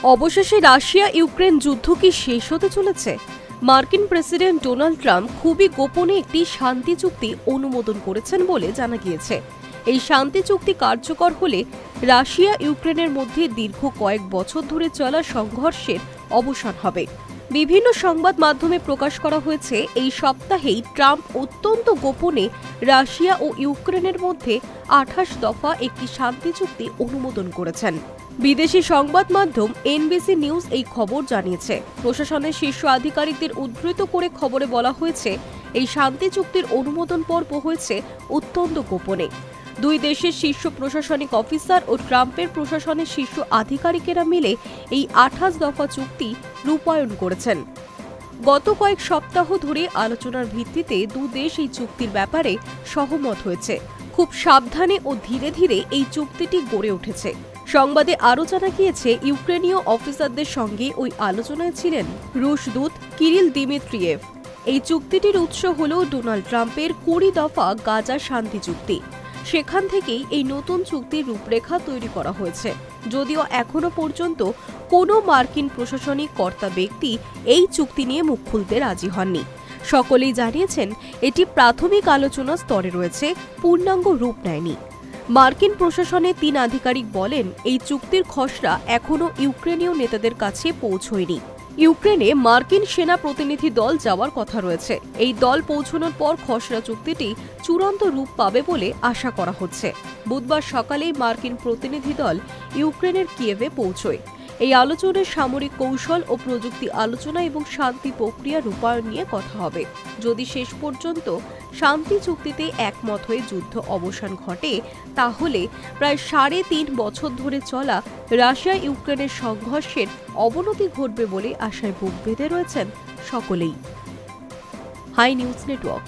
অবশেষে Russia Ukraine যুদ্ধ কি শেষ হতে চলেছে? মার্কিন প্রেসিডেন্ট ডোনাল্ড ট্রাম্প খুবই গোপনে একটি শান্তি চুক্তি অনুমোদন করেছেন বলে জানা গিয়েছে। এই শান্তি চুক্তি কার্যকর হলে রাশিয়া ইউক্রেনের মধ্যে দীর্ঘ কয়েক বছর ধরে চলা সংঘর্ষের অবসান হবে। বিভিন্ন সংবাদ মাধ্যমে প্রকাশ করা হয়েছে, এই সপ্তাহেই ট্রাম্প অত্যন্ত গোপনে রাশিয়া ও ইউক্রেনের মধ্যে 28 দফা একটি শান্তি চুক্তি অনুমোদন করেছেন। বিদেশি সংবাদ মাধ্যম এনবিসি নিউজ এই খবর জানিয়েছে। প্রশাসনের শীর্ষ আধিকারিকদের উদ্ধৃত করে খবরে বলা হয়েছে, এই শান্তি চুক্তির অনুমোদন পর্ব হয়েছে অত্যন্ত গোপনে। দুই দেশের শীর্ষ প্রশাসনিক অফিসার ও ট্রাম্পের প্রশাসনের শীর্ষ আধিকারিকেরা মিলে এই 28 দফা চুক্তি রূপায়ণ করেছেন। গত কয়েক সপ্তাহ ধরে আলোচনার ভিত্তিতে দু দেশ এই চুক্তির ব্যাপারে সহমত হয়েছে। খুব সাবধানে ও ধীরে ধীরে এই চুক্তিটি গড়ে উঠেছে। সংবাদে আরও জানা গিয়েছে, ইউক্রেনীয় অফিসারদের সঙ্গে ওই আলোচনায় ছিলেন রুশ দূত কিরিল দিমিত্রিয়েভ। এই চুক্তিটির উৎস হল ডোনাল্ড ট্রাম্পের 20 দফা গাজা শান্তি চুক্তি। সেখান থেকেই এই নতুন চুক্তির রূপরেখা তৈরি করা হয়েছে। যদিও এখনো পর্যন্ত কোনো মার্কিন প্রশাসনিক কর্তা ব্যক্তি এই চুক্তি নিয়ে মুখ খুলতে রাজি হননি। সকলেই জানিয়েছেন এটি প্রাথমিক আলোচনা স্তরে রয়েছে, পূর্ণাঙ্গ রূপ নেয়নি। মার্কিন প্রশাসনের 3 আধিকারিক বলেন, এই চুক্তির খসড়া এখনও ইউক্রেনীয় নেতাদের কাছে পৌঁছয়নি। ইউক্রেনে মার্কিন সেনা প্রতিনিধি দল যাওয়ার কথা রয়েছে। এই দল পৌঁছানোর পর খসড়া চুক্তিটি চূড়ান্ত রূপ পাবে বলে আশা করা হচ্ছে। বুধবার সকালেই মার্কিন প্রতিনিধি দল ইউক্রেনের কিয়েভে পৌঁছয়। এই আলোচনায় সামরিক কৌশল ও প্রযুক্তি আলোচনা এবং শান্তি প্রক্রিয়া রূপায়ণ নিয়ে কথা হবে। যদি শেষ পর্যন্ত শান্তি চুক্তিতে একমত হয়ে যুদ্ধ অবসান ঘটে, তাহলে প্রায় 3.5 বছর ধরে চলা রাশিয়া ইউক্রেনের সংঘর্ষের অবনতি ঘটবে বলে আশায় বুক বেঁধে রয়েছেন সকলেই। Hi news network.